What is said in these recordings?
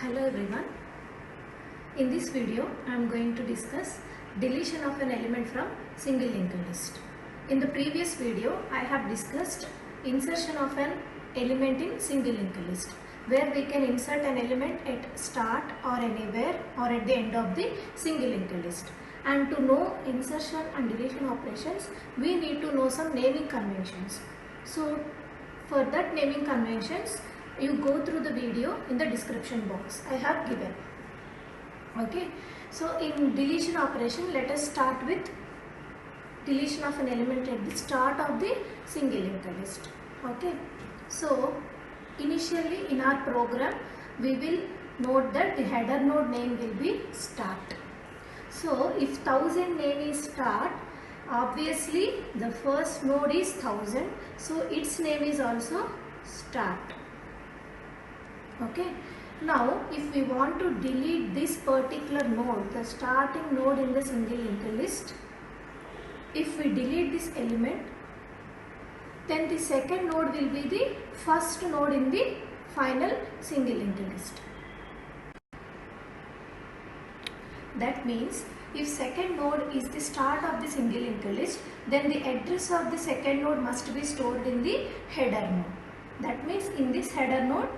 Hello everyone. In this video I am going to discuss deletion of an element from single linked list. In the previous video I have discussed insertion of an element in single linked list, where we can insert an element at start or anywhere or at the end of the single linked list. And to know insertion and deletion operations, we need to know some naming conventions. So for that naming conventions, you go through the video in the description box I have given. Okay, so in deletion operation, let us start with deletion of an element at the start of the single linked list. Okay, so initially in our program we will note that the header node name will be start. So if 1000 name is start, obviously the first node is 1000, so its name is also start. Okay, now if we want to delete this particular node, the starting node in the single linked list, if we delete this element, then the second node will be the first node in the final single linked list. That means if second node is the start of the single linked list, then the address of the second node must be stored in the header node. That means in this header node,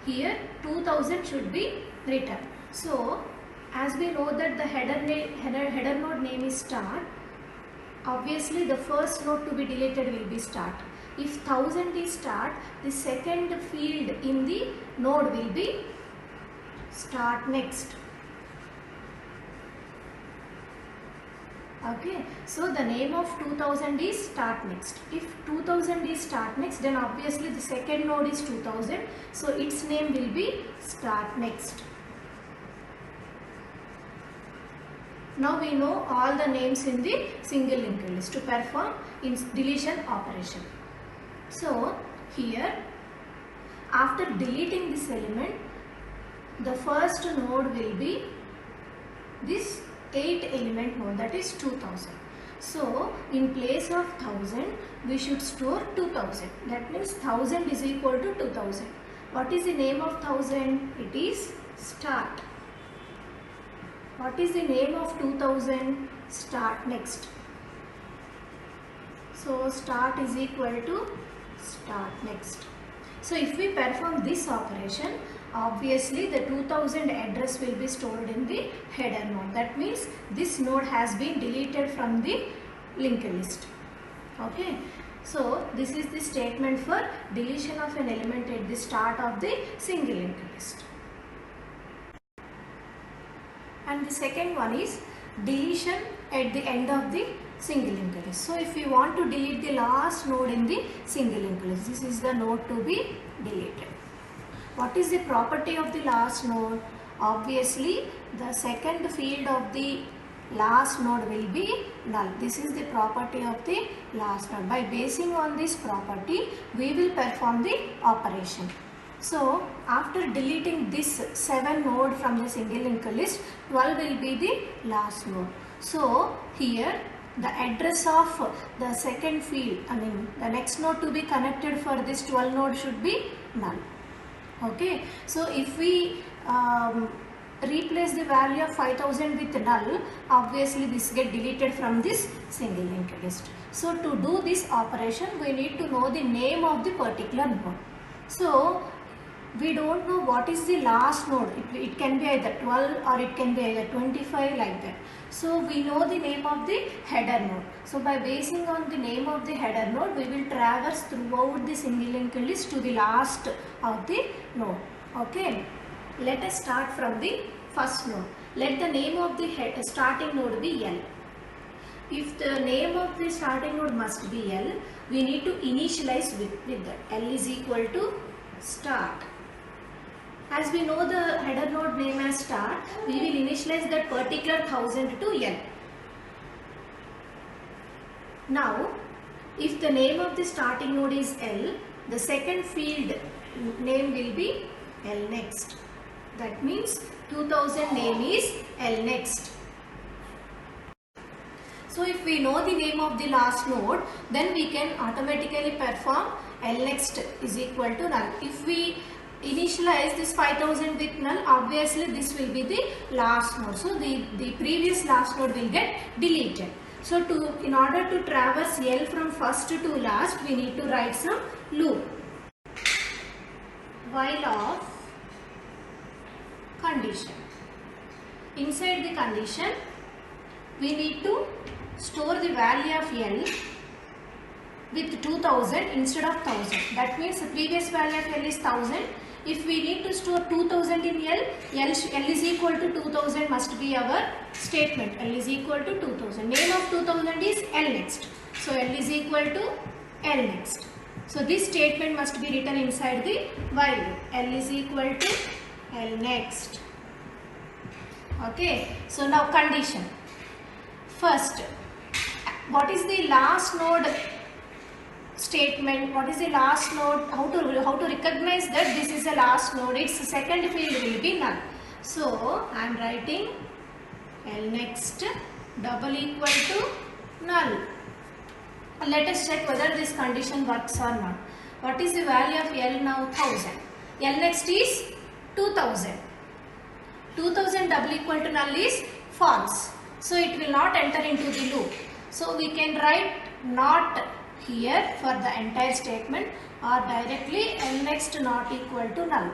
here 2000 should be written. So as we know that the header node name is start, obviously the first node to be deleted will be start. If 1000 is start, the second field in the node will be start next. Okay, so the name of 2000 is start next. If 2000 is start next, then obviously the second node is 2000, so its name will be start next. Now we know all the names in the single linked list to perform in deletion operation. So here, after deleting this element, the first node will be this 8 element node, that is 2000. So in place of 1000 we should store 2000. That means 1000 is equal to 2000. What is the name of 1000? It is start. What is the name of 2000? Start next. So start is equal to start next. So if we perform this operation, obviously the 2000 address will be stored in the header node. That means this node has been deleted from the linked list. Okay, so this is the statement for deletion of an element at the start of the single linked list. And the second one is deletion at the end of the single linked list. So if we want to delete the last node in the single linked list, this is the node to be deleted. What is the property of the last node? Obviously the second field of the last node will be null. This is the property of the last node. By basing on this property, we will perform the operation. So after deleting this 7 node from the single linked list, 12 will be the last node. So here the address of the second field, the next node to be connected for this 12 node should be null. Okay, so if we replace the value of 5000 with null, obviously this get deleted from this single linked list. So to do this operation, we need to know the name of the particular node. So we don't know what is the last node. It can be either 12 or it can be either 25, like that. So we know the name of the header node. So by basing on the name of the header node, we will traverse throughout the single linked list to the last of the node. Okay, let us start from the first node. Let the name of the starting node be L. If the name of the starting node must be L, we need to initialize with that. L is equal to start. As we know the header node name as start, we will initialize that particular 1000 to L. Now, if the name of the starting node is L, the second field name will be L next. That means 2000 name is L next. So if we know the name of the last node, then we can automatically perform L next is equal to null. If we initialize this 5000 with null, obviously this will be the last node. So the previous last node will get deleted. So in order to traverse L from first to last, we need to write some loop. While of condition. Inside the condition, we need to store the value of L with 2000 instead of 1000. That means the previous value of L is 1000. If we need to store 2000 in L is equal to 2000 must be our statement. L is equal to 2000. Name of 2000 is L next. So L is equal to L next. So this statement must be written inside the while loop. L is equal to L next. Okay. So now condition. First, what is the last node statement? What is the last node? How to recognize that this is the last node? Its second field will be null. So I am writing L next double equal to null. Let us check whether this condition works or not. What is the value of L now? 1000. L next is 2000. 2000 double equal to null is false. So it will not enter into the loop. So we can write not here for the entire statement or directly L next not equal to null.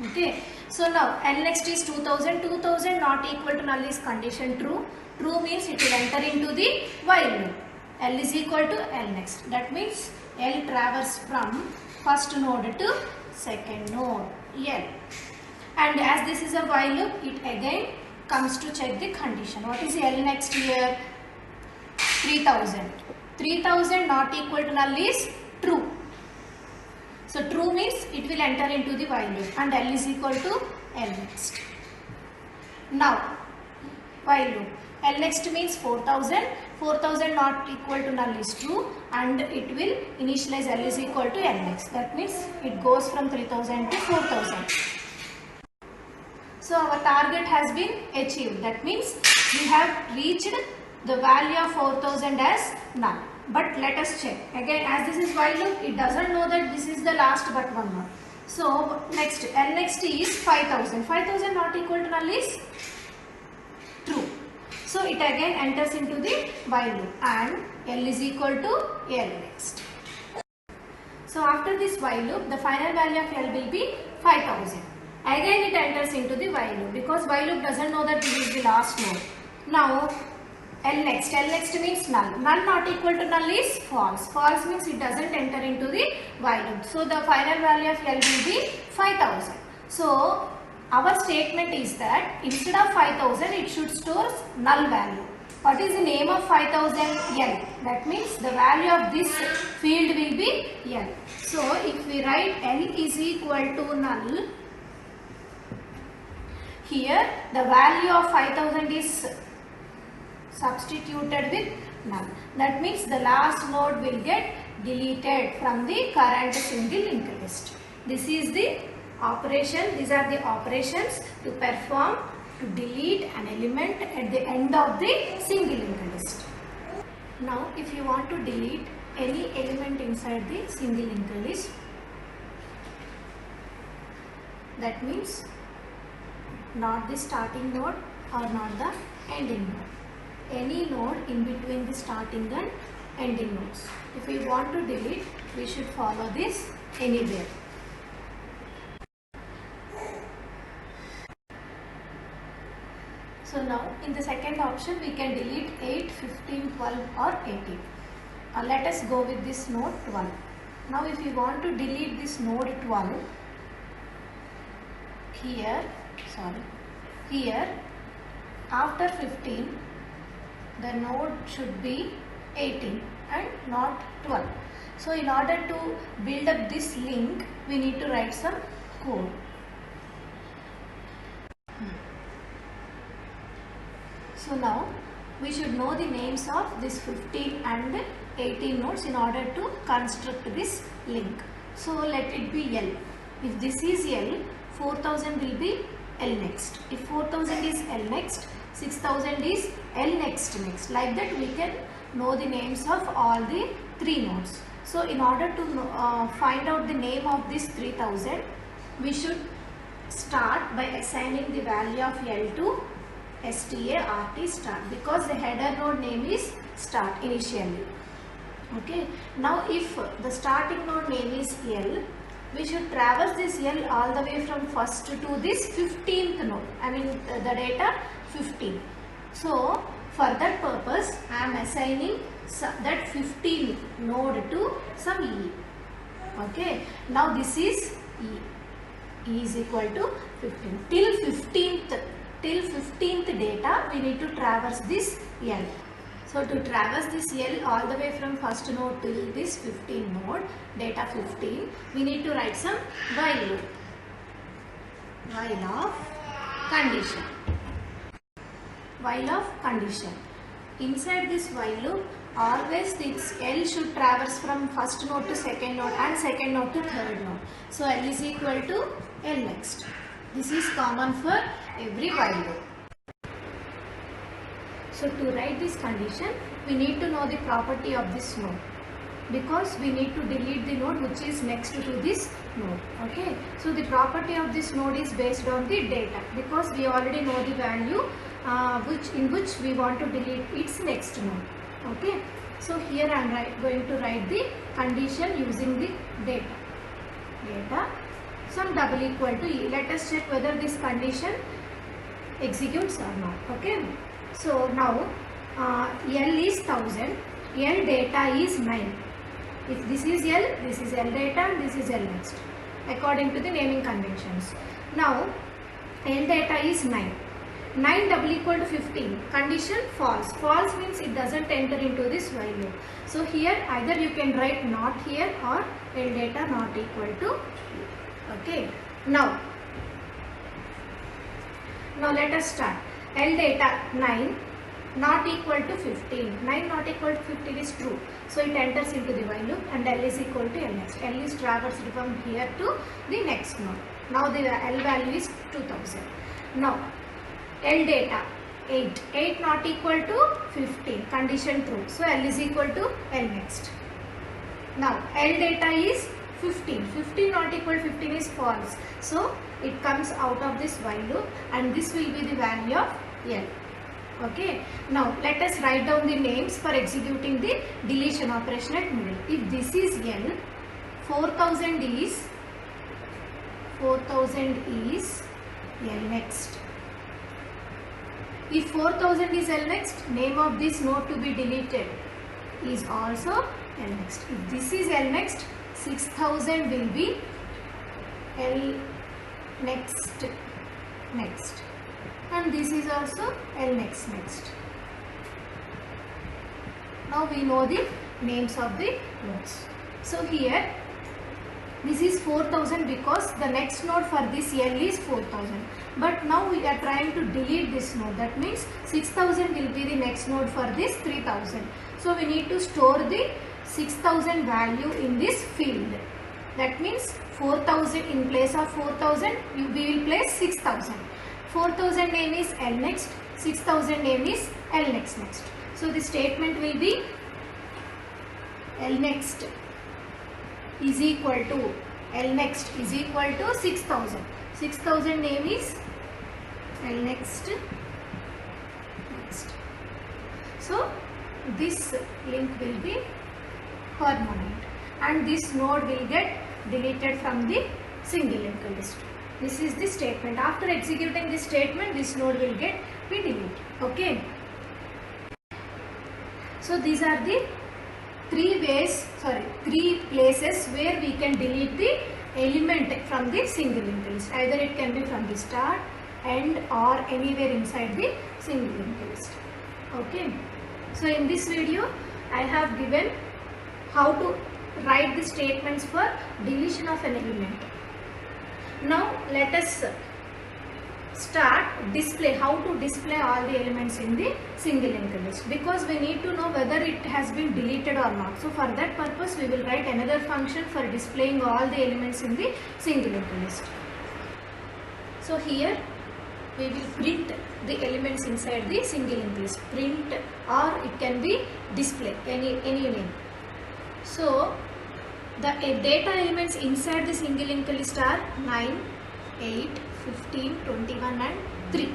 Okay. So now L next is 2000. 2000 not equal to null is condition true. True means it will enter into the while loop. L is equal to L next. That means L traverse from first node to second node L. And as this is a while loop, it again comes to check the condition. What is L next here? 3000. 3000 not equal to null is true. So true means it will enter into the while loop and L is equal to L next. Now while loop. L next means 4000. 4000 not equal to null is true and it will initialize L is equal to L next. That means it goes from 3000 to 4000. So our target has been achieved. That means we have reached the value of 4000 as null. But let us check. Again, as this is while loop, it doesn't know that this is the last but one more. So next, L next is 5000. 5000 not equal to null is true. So it again enters into the while loop and L is equal to L next. So after this while loop, the final value of L will be 5000. Again it enters into the while loop because while loop doesn't know that this is the last node. Now L next means null. Null not equal to null is false. False means it doesn't enter into the while loop. So the final value of L will be 5000. So our statement is that instead of 5000 it should store null value. What is the name of 5000? L. That means the value of this field will be L. So if we write L is equal to null, here the value of 5000 is substituted with null. That means the last node will get deleted from the current single linked list. This is the operation. These are the operations to perform to delete an element at the end of the single linked list. Now if you want to delete any element inside the single linked list, that means not the starting node or not the ending node. Any node in between the starting and ending nodes. If we want to delete, we should follow this anywhere. So now in the second option we can delete 8, 15, 12 or 18. Let us go with this node 12. Now if we want to delete this node 12, here after 15 the node should be 18 and not 12. So in order to build up this link, we need to write some code. So now we should know the names of this 15 and 18 nodes in order to construct this link. So let it be L. If this is L, 4000 will be L next. If 4000 is L next, 6000 is L next. Like that we can know the names of all the 3 nodes. So in order to find out the name of this 3000, we should start by assigning the value of L to START start, because the header node name is start initially. Okay, now if the starting node name is L, we should traverse this L all the way from first to this 15th node, I mean the data 15. So for that purpose I am assigning that 15 node to some E. Okay, now this is E. E is equal to 15. Till 15th data we need to traverse this L. So to traverse this L all the way from first node till this 15 node, data 15, we need to write some while loop. While of condition. While of condition. Inside this while loop, always this L should traverse from first node to second node and second node to third node. So L is equal to L next. This is common for every while loop. So to write this condition, we need to know the property of this node, because we need to delete the node which is next to this node. Okay, so the property of this node is based on the data, because we already know the value in which we want to delete its next node. Okay, so here I am going to write the condition using the data some double equal to E. Let us check whether this condition executes or not. Okay, so now L is 1000, L data is 9. If this is L data and this is L next, according to the naming conventions. Now L data is 9. 9 double equal to 15. Condition false. False means it doesn't enter into this while loop. So here either you can write not here or L data not equal to. Okay. Now let us start. L data 9 not equal to 15. 9 not equal to 15 is true. So it enters into the while loop and L is equal to L next. L is traversed from here to the next node. Now the L value is 2000. Now L data 8. 8 not equal to 15. Condition true. So L is equal to L next. Now L data is 15. 15 not equal to 15 is false. So it comes out of this while loop and this will be the value of L. Okay. Now let us write down the names for executing the deletion operation at middle. If this is L, 4000 is L next. If 4000 is L next, name of this node to be deleted is also L next. If this is L next, 6000 will be L next. And this is also L next. Now we know the names of the nodes. So here this is 4000 because the next node for this L is 4000. But now we are trying to delete this node. That means 6000 will be the next node for this 3000. So we need to store the 6000 value in this field. That means 4000 in place of 4000 we will place 6000. 4000 name is L next, 6000 name is L next. So the statement will be L next is equal to L next is equal to 6000. 6000 name is L next. So this link will be permanent and this node will get deleted from the single linked list. This is the statement. After executing this statement, this node will be deleted. Okay. So these are the three places where we can delete the element from the single linked list. Either it can be from the start, end or anywhere inside the single linked list. Okay. So in this video, I have given how to write the statements for deletion of an element. Now let us start how to display all the elements in the single linked list, because we need to know whether it has been deleted or not. So for that purpose we will write another function for displaying all the elements in the single linked list. So here we will print the elements inside the single linked list. Print, or it can be display any name. So The data elements inside the single linked list are 9, 8, 15, 21 and 3.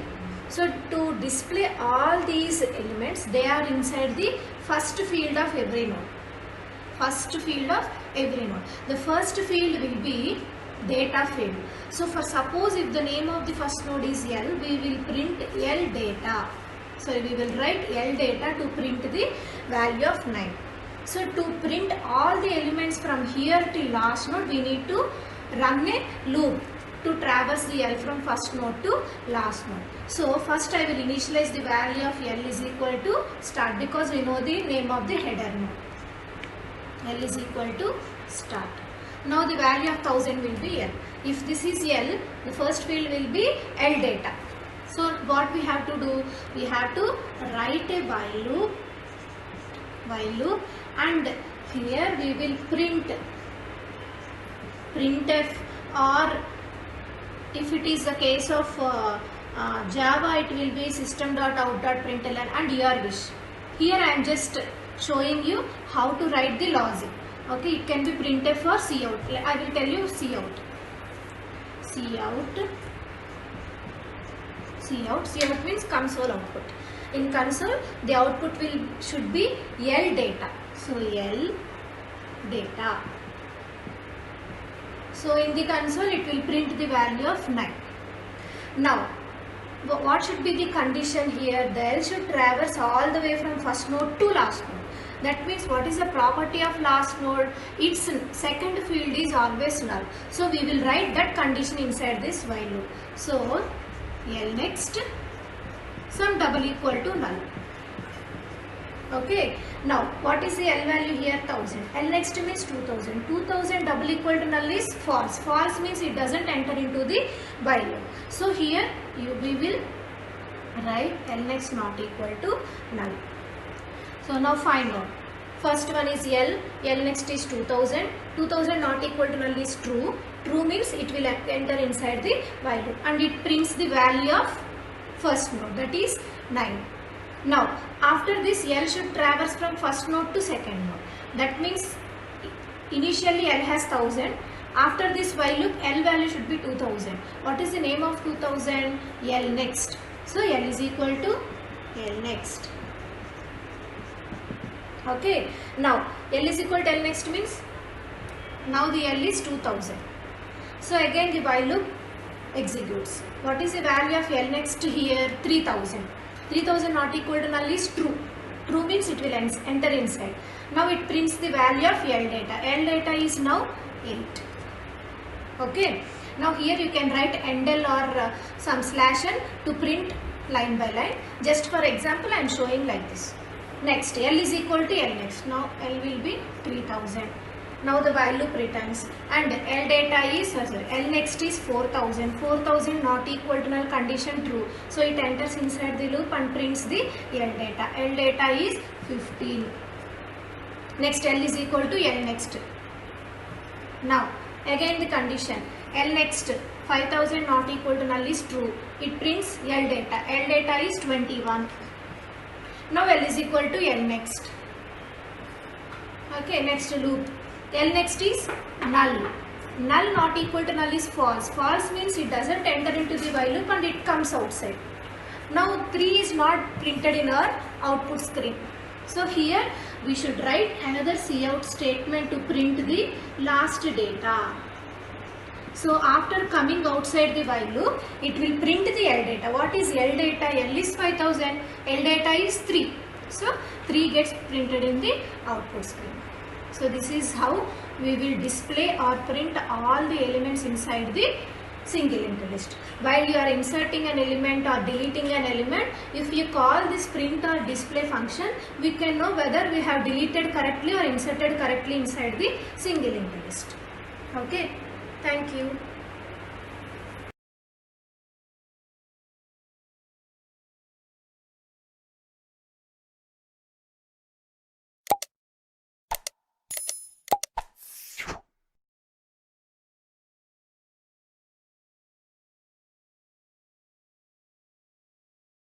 So to display all these elements, they are inside the first field of every node. First field of every node. The first field will be data field. So for suppose if the name of the first node is L, we will print L data. So we will write L data to print the value of 9. So to print all the elements from here till last node, we need to run a loop to traverse the L from first node to last node. So first I will initialize the value of L is equal to start, because we know the name of the header node. L is equal to start. Now the value of 1000 will be L. If this is L, the first field will be L data. So what we have to do? We have to write a while loop, and here we will printf, or if it is the case of Java, it will be system.out.println and your wish. Here I am just showing you how to write the logic. Okay, it can be printf or cout. I will tell you cout. Cout means console output. In console, the output should be L data. So L data. So in the console, it will print the value of 9. Now, what should be the condition here? The L should traverse all the way from first node to last node. That means what is the property of last node? Its second field is always null. So we will write that condition inside this while loop. So L next sum double equal to null. Okay. Now what is the L value here? 1000. L next means 2000. 2000 double equal to null is false. False means it doesn't enter into the while loop. So here we will write L next not equal to null. So now find out. First one is L. L next is 2000. 2000 not equal to null is true. True means it will enter inside the while loop, and it prints the value of first node, that is 9. Now after this, L should traverse from first node to second node. That means initially L has 1000. After this while loop, L value should be 2000. What is the name of 2000? L next. So L is equal to L next. Okay. Now L is equal to L next means now the L is 2000. So again the while loop executes. What is the value of L next here? 3000. 3000 not equal to null is true. True means it will enter inside. Now it prints the value of L data. L data is now 8. Okay. Now here you can write endl or some /n to print line by line. Just for example, I am showing like this. Next, L is equal to L next. Now L will be 3000. Now the while loop returns, and L data is L next is 4000. 4000 not equal to null, condition true. So it enters inside the loop and prints the L data. L data is 15. Next, L is equal to L next. Now again the condition L next 5000 not equal to null is true. It prints L data. L data is 21. Now L is equal to L next. Okay, next loop. L next is null. Null not equal to null is false. False means it doesn't enter into the while loop and it comes outside. Now 3 is not printed in our output screen. So here we should write another cout statement to print the last data. So after coming outside the while loop, it will print the L data. What is L data? L is 5000. L data is 3. So 3 gets printed in the output screen. So this is how we will display or print all the elements inside the single linked list. While you are inserting an element or deleting an element, if you call this print or display function, we can know whether we have deleted correctly or inserted correctly inside the single linked list. Okay, thank you.